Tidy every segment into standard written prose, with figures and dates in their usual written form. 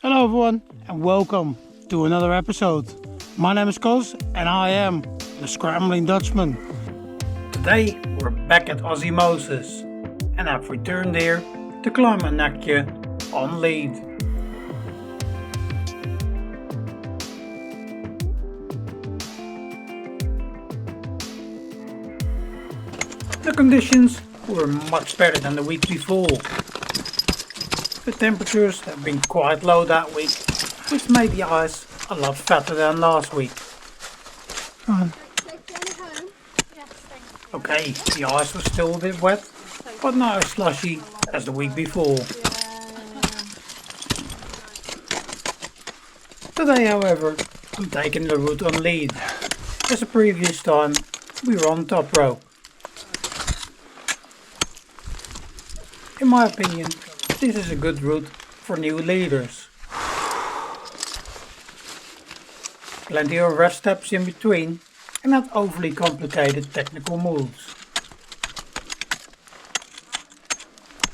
Hello everyone and welcome to another episode. My name is Koos and I am the Scrambling Dutchman. Today we're back at Ozzimosis and I've returned here to climb Anakje on lead. The conditions were much better than the week before. The temperatures have been quite low that week, which made the ice a lot fatter than last week. Okay, the ice was still a bit wet, but not as slushy as the week before. Today, however, I'm taking the route on lead, as the previous time we were on top rope. In my opinion, this is a good route for new leaders. Plenty of rest steps in between and not overly complicated technical moves.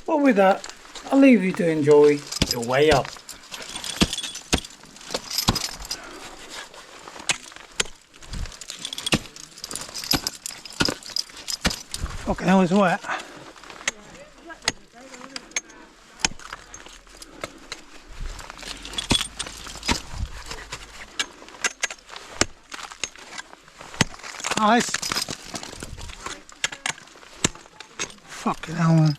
But with that, I'll leave you to enjoy the way up. Okay, that was wet. Ice. Fucking hell, man.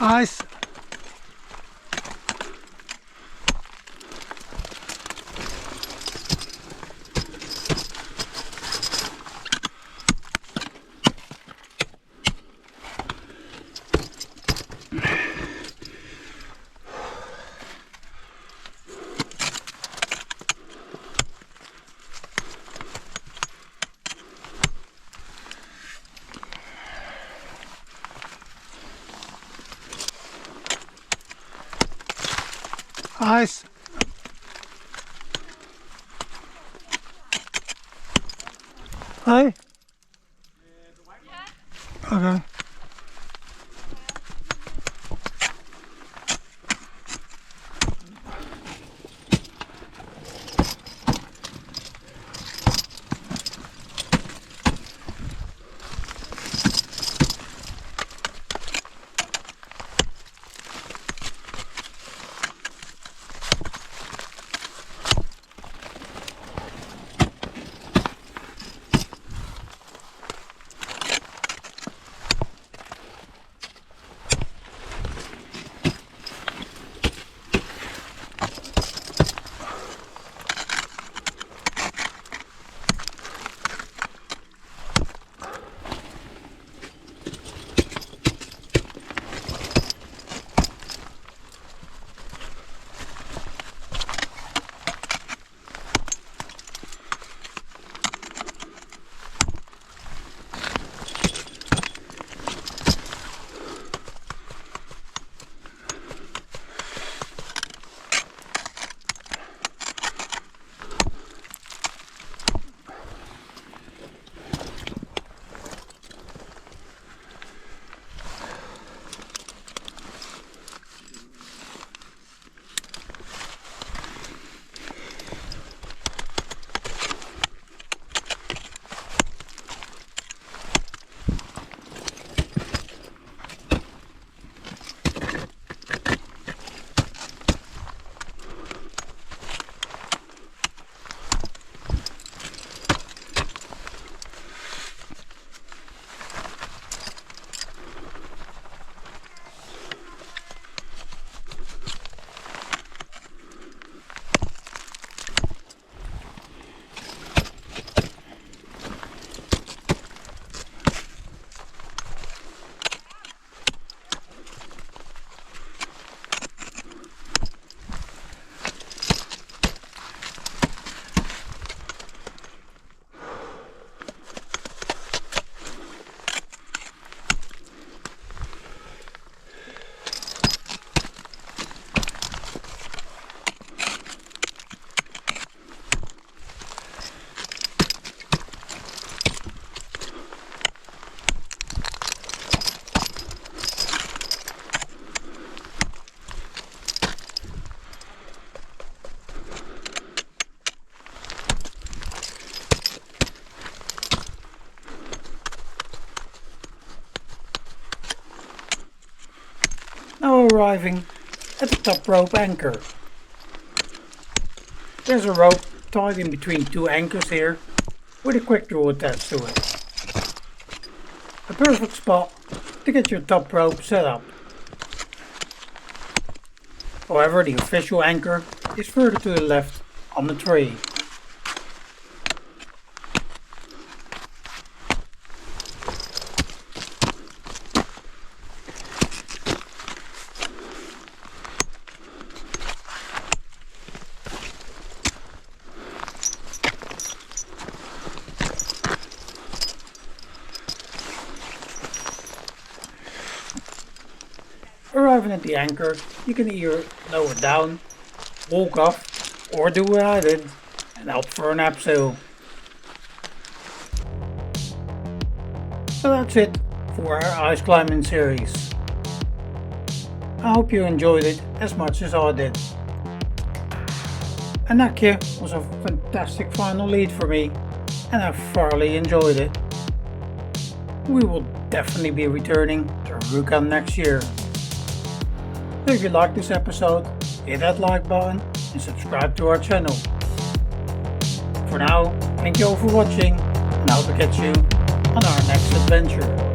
Ice. Ice. Hey? Okay. Now arriving at the top rope anchor. There's a rope tied in between two anchors here with a quick draw attached to it. A perfect spot to get your top rope set up. However, the official anchor is further to the left on the tree. Arriving at the anchor, you can either lower down, walk off, or do what I did and opt for an abseil. So that's it for our ice climbing series. I hope you enjoyed it as much as I did. Anakje was a fantastic final lead for me and I thoroughly enjoyed it. We will definitely be returning to Rjukan next year. So if you like this episode, hit that like button and subscribe to our channel. For now, thank you all for watching and I hope to catch you on our next adventure.